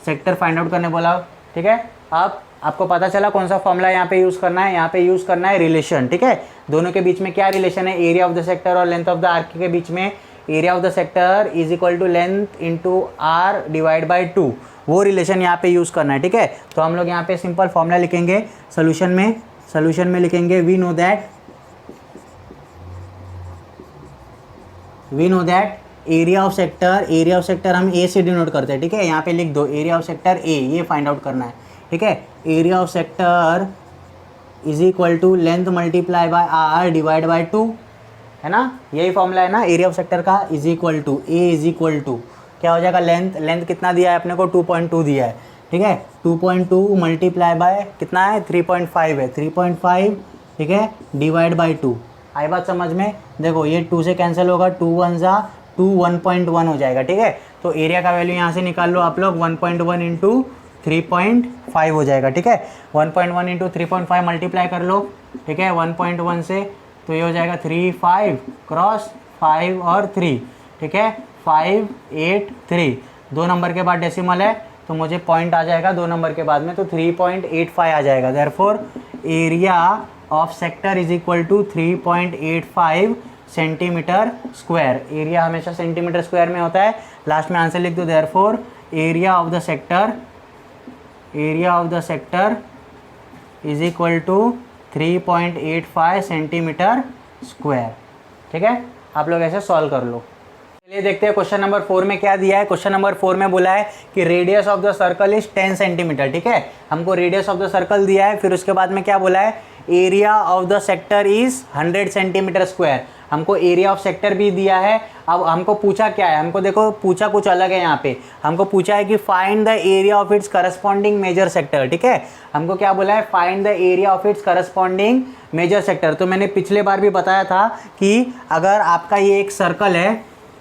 Speaker 1: sector find out करने बोला, ठीक है। अब आपको पता चला कौन सा फॉर्मूला यहाँ पे यूज़ करना है, यहाँ पे यूज़ करना है रिलेशन, ठीक है। दोनों के बीच में क्या रिलेशन है, एरिया ऑफ द सेक्टर और लेंथ ऑफ द आर्क के बीच में area of the sector is equal to length into r divide by 2, वो रिलेशन यहाँ पे यूज़ करना है, ठीक है। तो हम लोग यहाँ पे सिंपल फॉर्मूला लिखेंगे सोल्यूशन में लिखेंगे we know that area of sector हम ए से डिनोट करते हैं, ठीक है। यहाँ पे लिख दो एरिया ऑफ सेक्टर ए, ये फाइंड आउट करना है, ठीक है। Area of sector is equal to length multiply by r divide by 2, है ना, यही फॉर्मूला है ना एरिया ऑफ सेक्टर का। Is equal to a is equal to क्या हो जाएगा, लेंथ कितना दिया है अपने को, 2.2 दिया है, ठीक है। 2.2 मल्टीप्लाई बाय कितना है, 3.5 है, 3.5, ठीक है, डिवाइड बाय 2। आई बात समझ में। देखो ये 2 से कैंसिल होगा, 2 1 ज़ा 2, 1.1 हो जाएगा, ठीक है। तो एरिया का वैल्यू यहाँ से निकाल लो आप लोग, 1.1 इंटू 3.5 हो जाएगा, ठीक है। 1.1 इंटू 3.5 मल्टीप्लाई कर लो, ठीक है, 1.1 से, तो ये हो जाएगा 3 5 क्रॉस 5 और 3, ठीक है, 5 8 3, 2 नंबर के बाद डेसिमल है तो मुझे पॉइंट आ जाएगा 2 नंबर के बाद में, तो 3.85 आ जाएगा। Therefore area of sector is equal to 3.85 centimetre square. Area हमेशा सेंटीमीटर स्क्वायर में होता है, लास्ट में आंसर लिख दो। Therefore area of the sector is equal to 3.85 centimetre square, ठीक है। आप लोग ऐसे सॉल्व कर लो। चलिए देखते हैं क्वेश्चन नंबर 4 में क्या दिया है। क्वेश्चन नंबर 4 में बोला है कि radius of the circle is 10 centimetre, ठीक है। हमको रेडियस ऑफ द सर्कल दिया है, फिर उसके बाद में क्या बोला है, area of the sector is 100 centimetre square. हमको एरिया ऑफ सेक्टर भी दिया है। अब हमको पूछा क्या है, हमको देखो पूछा कुछ अलग है यहाँ पे। हमको पूछा है कि find the area of its corresponding major sector, ठीक है। हमको क्या बोला है, find the area of its corresponding major sector. तो मैंने पिछले बार भी बताया था कि अगर आपका ये एक सर्कल है,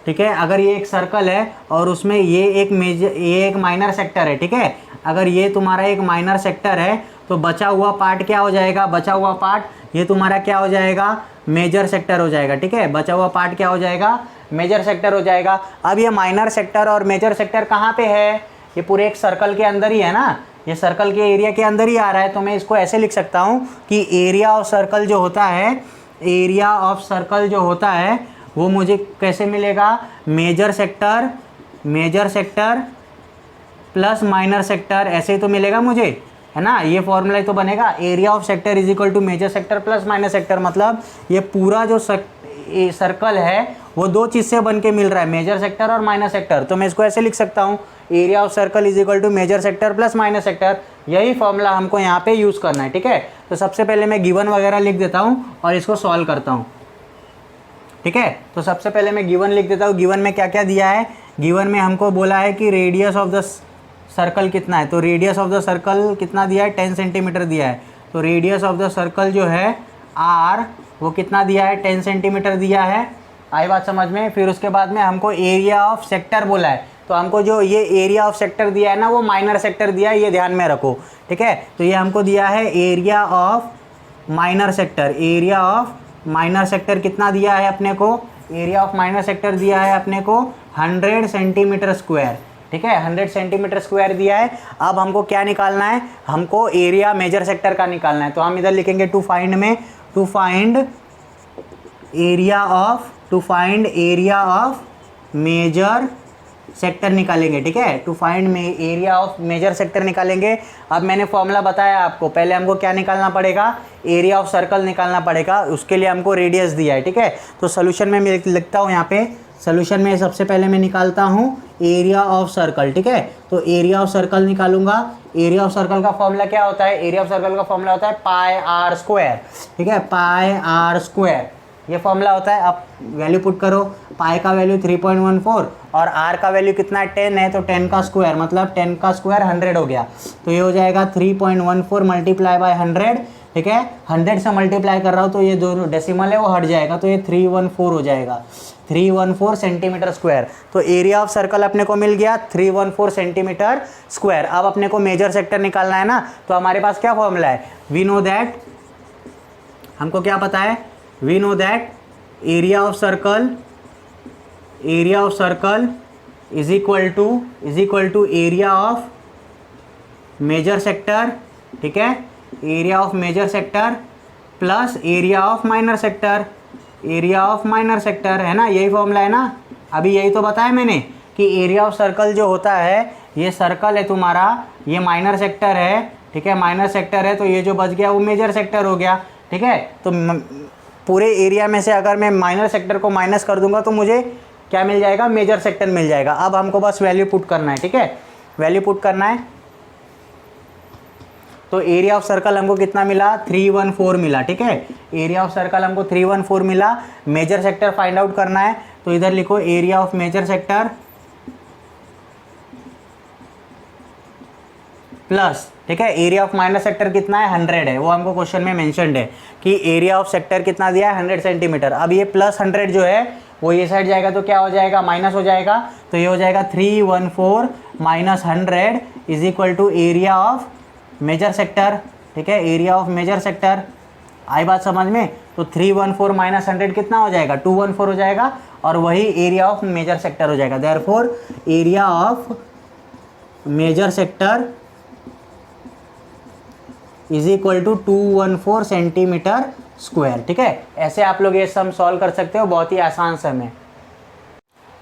Speaker 1: ठीक है, अगर ये एक सर्कल है और उसमें ये एक माइनर सेक्टर है, ठीक है। अगर ये तुम्हारा एक माइनर सेक्टर है तो बचा हुआ पार्ट क्या हो जाएगा, बचा हुआ पार्ट ये तुम्हारा क्या हो जाएगा, मेजर सेक्टर हो जाएगा, ठीक है। बचा हुआ पार्ट क्या हो जाएगा, मेजर सेक्टर हो जाएगा। अब ये माइनर सेक्टर और मेजर सेक्टर कहाँ पे है, ये पूरे एक सर्कल के अंदर ही है ना, ये सर्कल के एरिया के अंदर ही आ रहा है। तो मैं इसको ऐसे लिख सकता हूँ कि एरिया ऑफ सर्कल जो होता है, एरिया ऑफ सर्कल जो होता है वो मुझे कैसे मिलेगा, major sector plus minor sector, ऐसे ही तो मिलेगा मुझे, है ना। ये फॉर्मूला तो बनेगा, area of sector is equal to major sector plus minor sector. मतलब ये पूरा जो सर्कल है वो दो चीज़ से बन के मिल रहा है, मेजर सेक्टर और माइनर सेक्टर। तो मैं इसको ऐसे लिख सकता हूँ, area of circle is equal to major sector plus minor sector. यही फॉर्मूला हमको यहाँ पे यूज़ करना है, ठीक है। तो सबसे पहले मैं गिवन वगैरह लिख देता हूँ और इसको सॉल्व करता हूँ, ठीक है। तो सबसे पहले मैं गिवन लिख देता हूँ। गिवन में क्या क्या दिया है, गिवन में हमको बोला है कि रेडियस ऑफ द सर्कल कितना है। तो रेडियस ऑफ द सर्कल कितना दिया है, 10 सेंटीमीटर दिया है। तो रेडियस ऑफ द सर्कल जो है आर, वो कितना दिया है, 10 सेंटीमीटर दिया है। आई बात समझ में। फिर उसके बाद में हमको एरिया ऑफ सेक्टर बोला है। तो हमको जो ये एरिया ऑफ सेक्टर दिया है ना, वो माइनर सेक्टर दिया है, ये ध्यान में रखो, ठीक है। तो ये हमको दिया है area of minor sector. Area of minor sector कितना दिया है अपने को, एरिया ऑफ माइनर सेक्टर दिया है अपने को 100 सेंटीमीटर स्क्वायर, ठीक है। 100 सेंटीमीटर स्क्वायर दिया है। अब हमको क्या निकालना है, हमको एरिया मेजर सेक्टर का निकालना है। तो हम इधर लिखेंगे टू फाइंड में, to find area of major sector निकालेंगे, ठीक है। टू फाइंड में एरिया ऑफ मेजर सेक्टर निकालेंगे। अब मैंने फॉर्मूला बताया आपको, पहले हमको क्या निकालना पड़ेगा, एरिया ऑफ सर्कल निकालना पड़ेगा। उसके लिए हमको रेडियस दिया है, ठीक है। तो सोल्यूशन में मैं लिखता हूँ यहाँ पे, सोल्यूशन में सबसे पहले मैं निकालता हूँ एरिया ऑफ सर्कल, ठीक है। तो एरिया ऑफ सर्कल निकालूंगा। एरिया ऑफ सर्कल का फॉर्मूला क्या होता है, एरिया ऑफ सर्कल का फॉर्मूला होता है पाई आर स्क्वायर, ठीक है, पाई आर स्क्वायर, ये फॉर्मूला होता है। अब वैल्यू पुट करो, पाई का वैल्यू 3.14 और आर का वैल्यू कितना है, 10 है। तो 10 का स्क्वायर मतलब 10 का स्क्वायर 100 हो गया। तो ये हो जाएगा 3.14 मल्टीप्लाई बाय 100, ठीक है। 100 से मल्टीप्लाई कर रहा हूँ तो ये जो डेसिमल है वो हट जाएगा, तो ये 314 हो जाएगा, 314 सेंटीमीटर स्क्वायर। तो एरिया ऑफ सर्कल अपने को मिल गया 314 सेंटीमीटर स्क्वायर। अब अपने को मेजर सेक्टर निकालना है ना, तो हमारे पास क्या फॉर्मूला है, वी नो दैट, हमको क्या पता है, we know that area of circle is equal to area of major sector, ठीक है, area of major sector plus area of minor sector, area of minor sector, है ना। यही फॉर्मूला है ना, अभी यही तो बताया मैंने कि एरिया ऑफ सर्कल जो होता है, ये सर्कल है तुम्हारा, ये माइनर सेक्टर है, ठीक है, माइनर सेक्टर है। तो ये जो बच गया वो मेजर सेक्टर हो गया, ठीक है। तो पूरे एरिया में से अगर मैं माइनर सेक्टर को माइनस कर दूंगा तो मुझे क्या मिल जाएगा, मेजर सेक्टर मिल जाएगा। अब हमको बस वैल्यू पुट करना है, ठीक है, वैल्यू पुट करना है। तो एरिया ऑफ सर्कल हमको कितना मिला, 314 मिला, ठीक है। एरिया ऑफ सर्कल हमको 314 मिला। मेजर सेक्टर फाइंड आउट करना है, तो इधर लिखो area of major sector plus, ठीक है, एरिया ऑफ माइनर सेक्टर कितना है, 100 है, वो हमको क्वेश्चन में मेंशन्ड है कि एरिया ऑफ सेक्टर कितना दिया है, 100 सेंटीमीटर। अब ये प्लस 100 जो है वो ये साइड जाएगा तो क्या हो जाएगा, माइनस हो जाएगा। तो ये हो जाएगा 314 minus 100 is equal to area of major sector, ठीक है, एरिया ऑफ मेजर सेक्टर। आई बात समझ में? तो 314 माइनस 100 कितना हो जाएगा? 214 हो जाएगा, और वही एरिया ऑफ मेजर सेक्टर हो जाएगा। Therefore area of major sector is equal to 214 centimetre square, ठीक है। ऐसे आप लोग ये सम सॉल्व कर सकते हो, बहुत ही आसान सम है।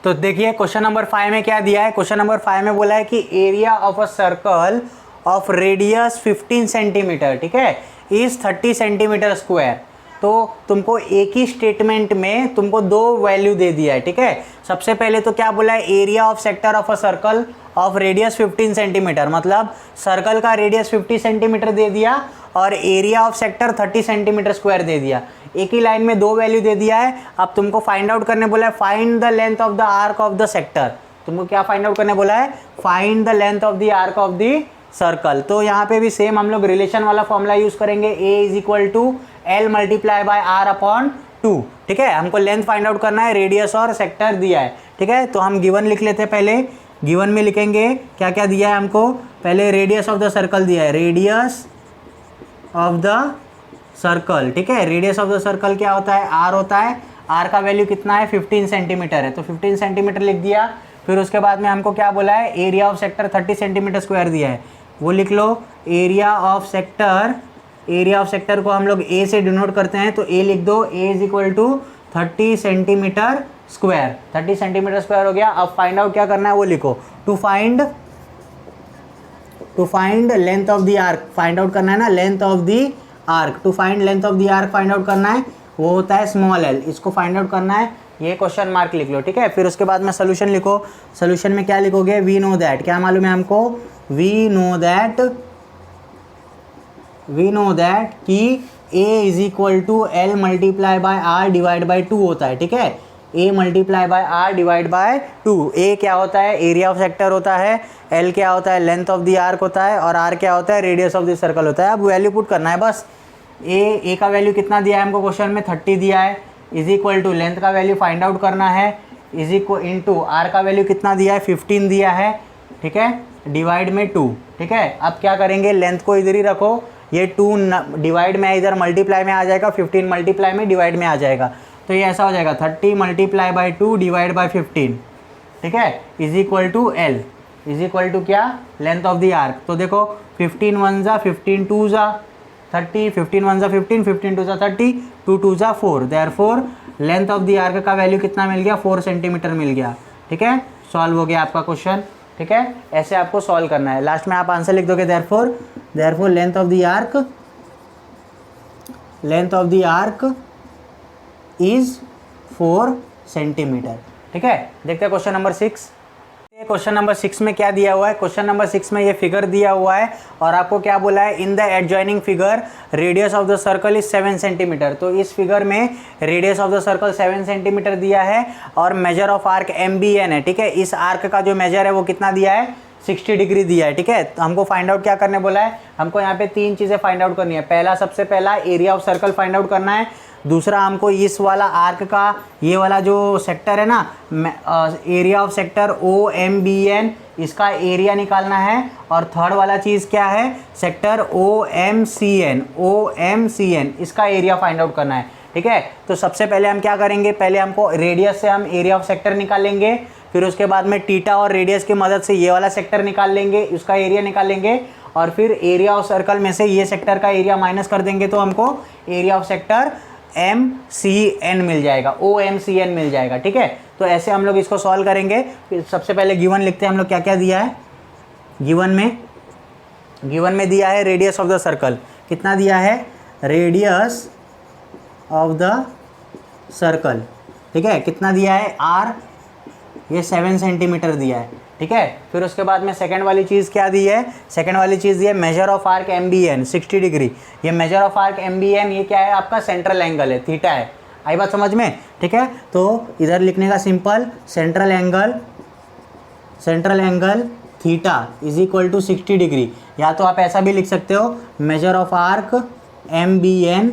Speaker 1: तो देखिए क्वेश्चन नंबर 5 में क्या दिया है। क्वेश्चन नंबर 5 में बोला है कि area of a circle of radius 15 centimetre, ठीक है, इज 30 सेंटीमीटर स्क्वायर। तो तुमको एक ही स्टेटमेंट में तुमको दो वैल्यू दे दिया है, ठीक है। सबसे पहले तो क्या बोला है, area of sector of a circle of radius 15 centimetre, मतलब सर्कल का रेडियस 50 सेंटीमीटर दे दिया और area of sector 30 centimetre square दे दिया। एक ही लाइन में दो वैल्यू दे दिया है। अब तुमको फाइंड आउट करने बोला है find the length of the arc of the sector. तुमको क्या फाइंड आउट करने बोला है? Find the length of the arc of the circle. तो यहाँ पे भी सेम हम लोग रिलेशन वाला फॉर्मूला यूज करेंगे, A is equal to L multiply by R upon 2, ठीक है। हमको लेंथ फाइंड आउट करना है, रेडियस और सेक्टर दिया है, ठीक है। तो हम गिवन लिख लेते हैं। पहले गिवन में लिखेंगे क्या क्या दिया है हमको। पहले रेडियस ऑफ द सर्कल दिया है, रेडियस ऑफ द सर्कल, ठीक है। रेडियस ऑफ द सर्कल क्या होता है? आर होता है। आर का वैल्यू कितना है? 15 सेंटीमीटर है, तो 15 सेंटीमीटर लिख दिया। फिर उसके बाद में हमको क्या बोला है? Area of sector 30 centimetre square दिया है, वो लिख लो। Area of sector, area of sector को हम लोग ए से डिनोट करते हैं, तो ए लिख दो। A is equal to 30 centimetre square, 30 centimetre square हो गया। अब फाइंड आउट क्या करना है वो लिखो। To find length of the arc, find out करना है ना length of the arc. To find length of the arc find out करना है, वो होता है स्मॉल एल। इसको फाइंड आउट करना है, ये क्वेश्चन मार्क लिख लो, ठीक है। फिर उसके बाद में सोल्यूशन लिखो। सोल्यूशन में क्या लिखोगे? वी नो दैट, क्या मालूम है हमको? वी नो दैट कि A is equal to L multiply by r divide by 2 होता है, ठीक है। A multiply by r divide by 2। A क्या होता है? एरिया ऑफ सेक्टर होता है। L क्या होता है? लेंथ ऑफ द आर्क होता है। और R क्या होता है? रेडियस ऑफ द सर्कल होता है। अब वैल्यू पुट करना है बस। A का वैल्यू कितना दिया है हमको क्वेश्चन में? 30 दिया है। इज इक्वल टू लेंथ का वैल्यू फाइंड आउट करना है, इज इक्वल इंटू आर का वैल्यू कितना दिया है? 15 दिया है, ठीक है, डिवाइड में 2, ठीक है। अब क्या करेंगे? लेंथ को इधर ही रखो, ये 2 डिवाइड में इधर मल्टीप्लाई में आ जाएगा, 15 मल्टीप्लाई में डिवाइड में आ जाएगा। तो ये ऐसा हो जाएगा 30 मल्टीप्लाई बाई 2 डिवाइड बाई 15, ठीक है, is equal to L, is equal to क्या? Length of the arc. तो देखो 15 1 जा 15 2 जा 30, 15 1 जा 15, 15 2 जा 30, 2 2 जा 4। Therefore length of the arc का वैल्यू कितना मिल गया? 4 सेंटीमीटर मिल गया, ठीक है। सॉल्व हो गया आपका क्वेश्चन, ठीक है। ऐसे आपको सॉल्व करना है। लास्ट में आप आंसर लिख दोगे therefore length of the arc is 4 centimetre, ठीक है। देखते हैं क्वेश्चन नंबर 6। क्वेश्चन नंबर 6 में क्या दिया हुआ है? क्वेश्चन नंबर 6 में ये फिगर दिया हुआ है और आपको क्या बोला है? In the adjoining figure radius of the circle is 7 centimetre. तो इस फिगर में radius of the circle 7 centimetre दिया है और मेजर ऑफ आर्क MBN है, ठीक है। इस आर्क का जो मेजर है वो कितना दिया है? 60 डिग्री दिया है, ठीक है। तो हमको फाइंड आउट क्या करने बोला है? हमको यहाँ पे 3 चीज़ें फाइंड आउट करनी है। पहला, सबसे पहला area of circle find out करना है। दूसरा, हमको इस वाला आर्क का ये वाला जो सेक्टर है ना, एरिया ऑफ सेक्टर OMBN, इसका एरिया निकालना है। और थर्ड वाला चीज़ क्या है? सेक्टर OMCN, इसका एरिया फाइंड आउट करना है, ठीक है। तो सबसे पहले हम क्या करेंगे? पहले हमको रेडियस से हम एरिया ऑफ सेक्टर निकालेंगे, फिर उसके बाद में थीटा और रेडियस की मदद से ये वाला सेक्टर निकाल लेंगे, उसका एरिया निकालेंगे, और फिर एरिया ऑफ सर्कल में से ये सेक्टर का एरिया माइनस कर देंगे, तो हमको एरिया ऑफ सेक्टर MCN मिल जाएगा, OMCN मिल जाएगा, ठीक है। तो ऐसे हम लोग इसको सॉल्व करेंगे। फिर सबसे पहले गिवन लिखते हैं हम लोग, क्या क्या दिया है गिवन में दिया है रेडियस ऑफ द सर्कल। कितना दिया है? रेडियस ऑफ द सर्कल, ठीक है, कितना दिया है? R, ये 7 सेंटीमीटर दिया है, ठीक है। फिर उसके बाद में सेकंड वाली चीज़ क्या दी है? सेकंड वाली चीज़ दी है major of arc MBN 60 degree. ये मेजर ऑफ आर्क MBN ये क्या है? आपका सेंट्रल एंगल है, थीटा है। आई बात समझ में? ठीक है। तो इधर लिखने का simple, central angle theta is equal to 60 degree. या तो आप ऐसा भी लिख सकते हो, measure of arc MBN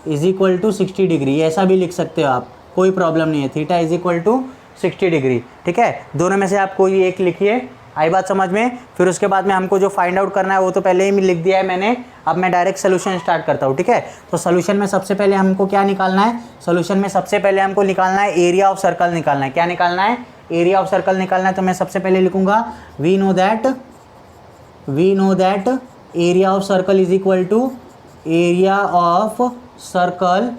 Speaker 1: is equal to 60 degree, ऐसा भी लिख सकते हो आप, कोई प्रॉब्लम नहीं है। Theta is equal to 60 degree, ठीक है। दोनों में से आप कोई एक लिखिए, आई बात समझ में। फिर उसके बाद में हमको जो फाइंड आउट करना है वो तो पहले ही लिख दिया है मैंने। अब मैं डायरेक्ट सोल्यूशन स्टार्ट करता हूँ, ठीक है। तो सोल्यूशन में सबसे पहले हमको क्या निकालना है, सोल्यूशन में सबसे पहले हमको निकालना है एरिया ऑफ सर्कल निकालना है। क्या निकालना है, एरिया ऑफ सर्कल निकालना है। तो मैं सबसे पहले लिखूंगा we know that area of circle is equal to area of circle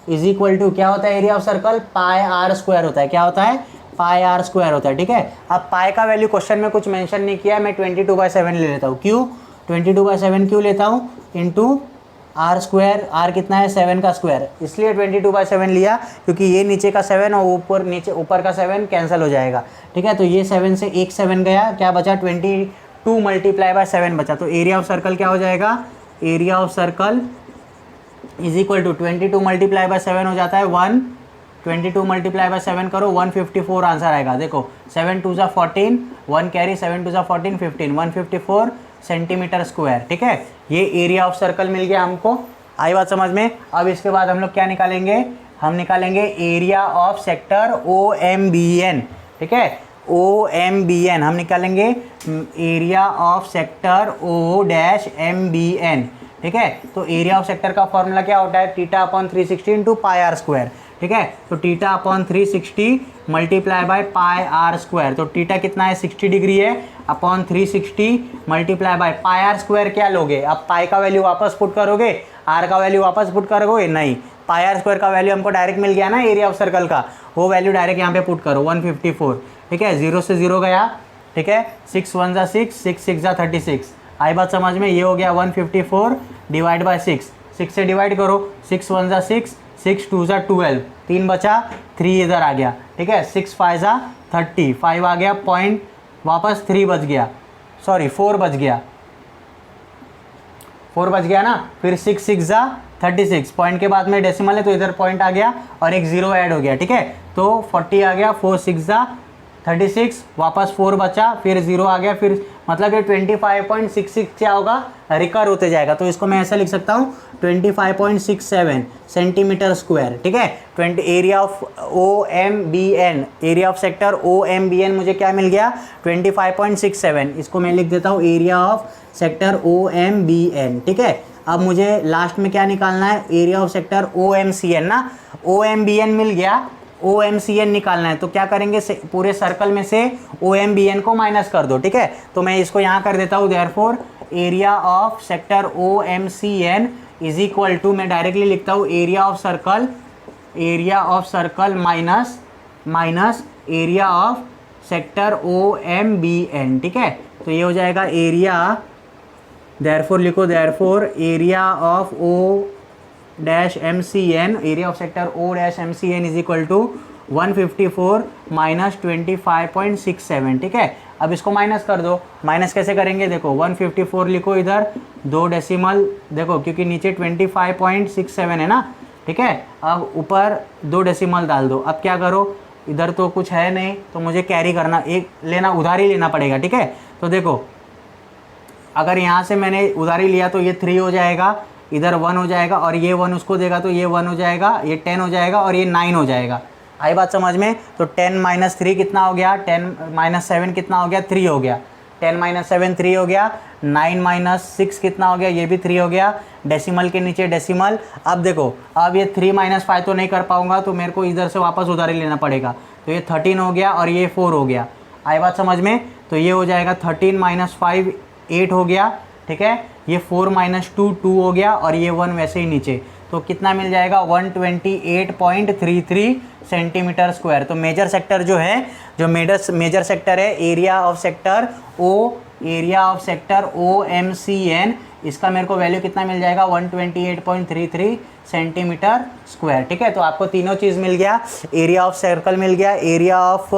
Speaker 1: is equal to क्या होता है, area of circle pi are square होता है। क्या होता है, पाई आर स्क्वायर होता है, ठीक है। अब पाई का वैल्यू क्वेश्चन में कुछ मेंशन नहीं किया है, मैं 22/7 ले लेता हूँ। क्यों 22/7 क्यों लेता हूँ, इंटू आर स्क्वायर, आर कितना है 7 का स्क्वायर, इसलिए 22/7 लिया क्योंकि ये नीचे का 7 और ऊपर का 7 कैंसिल हो जाएगा, ठीक है। तो ये 7 से एक 7 गया, क्या बचा 22 × 7 बचा। तो एरिया ऑफ सर्कल क्या हो जाएगा, area of circle is equal to 22 × 7 हो जाता है 1, 22 × 7 करो 154 आंसर आएगा। देखो 7 2 × 14, 1 कैरी 7 2 × 14 15, 154 सेंटीमीटर स्क्वायर, ठीक है। ये एरिया ऑफ सर्कल मिल गया हमको, आई बात समझ में। अब इसके बाद हम लोग क्या निकालेंगे, हम निकालेंगे एरिया ऑफ सेक्टर OMBN, ठीक है। OMBN हम निकालेंगे एरिया ऑफ सेक्टर O-MBN, ठीक है। तो एरिया ऑफ सेक्टर का फॉर्मूला क्या होता है, θ/360 इंटू पाई आर स्क्वायर, ठीक है। तो θ/360 multiply by pi are square, तो थीटा कितना है 60 डिग्री है, upon 360 multiply by pi are square क्या लोगे, अब पाई का वैल्यू वापस पुट करोगे, आर का वैल्यू वापस पुट करोगे, नहीं, पाई आर स्क्वायर का वैल्यू हमको डायरेक्ट मिल गया ना एरिया ऑफ सर्कल का, वो वैल्यू डायरेक्ट यहाँ पे पुट करो 154, ठीक है। 0 से 0 गया, ठीक है। 6 1 × 6, 6 6 × 36, आई बात समझ में। ये हो गया 154 डिवाइड बाय 6, 6 से डिवाइड करो, 6 1 × 6, 6 2 × 12, 3 बचा, 3 इधर आ गया, ठीक है। 6 5 × 30, 5 आ गया, पॉइंट वापस 3 बच गया, सॉरी 4 बच गया, 4 बच गया ना। फिर 6 6 × 36, पॉइंट के बाद में डेसिमल है तो इधर पॉइंट आ गया और एक 0 ऐड हो गया, ठीक है। तो 40 आ गया, 4 6 × 36, वापस 4 बचा, फिर 0 आ गया, फिर मतलब ये 25.66 क्या होगा, रिकर होते जाएगा। तो इसको मैं ऐसा लिख सकता हूँ 25.67 सेंटीमीटर स्क्वायर, ठीक है। 20 area of OMBN, area of sector OMBN मुझे क्या मिल गया 25.67, इसको मैं लिख देता हूँ एरिया ऑफ सेक्टर OMBN, ठीक है। अब मुझे लास्ट में क्या निकालना है, एरिया ऑफ सेक्टर OMCN ना, OMBN मिल गया, OMCN निकालना है। तो क्या करेंगे, पूरे सर्कल में से OMBN को माइनस कर दो, ठीक है। तो मैं इसको यहाँ कर देता हूँ, therefore area of sector OMCN is equal to, मैं डायरेक्टली लिखता हूँ area of circle minus area of sector OMBN, ठीक है। तो ये हो जाएगा एरिया, देयरफॉर लिखो, therefore area of O-MCN, area of sector O-MCN is equal to 154 minus 25.67, ठीक है। अब इसको माइनस कर दो, माइनस कैसे करेंगे, देखो 154 लिखो, इधर 2 डेसिमल, देखो क्योंकि नीचे 25.67 है ना, ठीक है। अब ऊपर 2 डेसिमल डाल दो। अब क्या करो, इधर तो कुछ है नहीं तो मुझे कैरी करना, एक लेना उधारी लेना पड़ेगा, ठीक है। तो देखो अगर यहाँ से मैंने उधारी लिया तो ये 3 हो जाएगा, इधर 1 हो जाएगा, और ये 1 उसको देगा तो ये 1 हो जाएगा, ये 10 हो जाएगा और ये 9 हो जाएगा, आई बात समझ में। तो 10 - 3 कितना हो गया, 10 - 7 कितना हो गया, 3 हो गया, 10 - 7 3 हो गया, 9 - 6 कितना हो गया, ये भी 3 हो गया, डेसिमल के नीचे डेसिमल। अब देखो, अब ये 3 - 5 तो नहीं कर पाऊंगा, तो मेरे को इधर से वापस उधारी लेना पड़ेगा, तो ये 13 हो गया और ये 4 हो गया, आई बात समझ में। तो ये हो जाएगा 13 - 5 8 हो गया, ठीक है। ये 4 - 2 2 हो गया और ये 1 वैसे ही नीचे, तो कितना मिल जाएगा 128.33 सेंटीमीटर स्क्वायर। तो मेजर सेक्टर जो है, जो मेजर सेक्टर है एरिया ऑफ सेक्टर OMCN, इसका मेरे को वैल्यू कितना मिल जाएगा 128.33 सेंटीमीटर स्क्वायर, ठीक है। तो आपको तीनों चीज़ मिल गया, एरिया ऑफ सर्कल मिल गया, एरिया ऑफ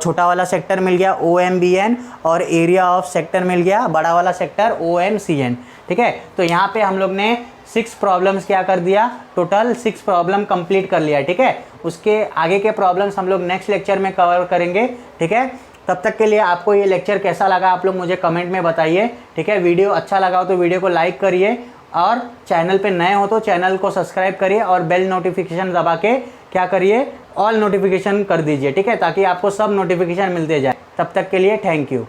Speaker 1: छोटा वाला सेक्टर मिल गया OMBN, और एरिया ऑफ सेक्टर मिल गया बड़ा वाला सेक्टर OMCN, ठीक है। तो यहाँ पे हम लोग ने 6 प्रॉब्लम्स क्या कर दिया, टोटल 6 प्रॉब्लम कंप्लीट कर लिया, ठीक है। उसके आगे के प्रॉब्लम्स हम लोग नेक्स्ट लेक्चर में कवर करेंगे, ठीक है। तब तक के लिए आपको ये लेक्चर कैसा लगा आप लोग मुझे कमेंट में बताइए, ठीक है। वीडियो अच्छा लगा हो तो वीडियो को लाइक करिए, और चैनल पे नए हो तो चैनल को सब्सक्राइब करिए, और बेल नोटिफिकेशन दबा के क्या करिए, ऑल नोटिफिकेशन कर दीजिए, ठीक है, ताकि आपको सब नोटिफिकेशन मिलते जाए। तब तक के लिए थैंक यू।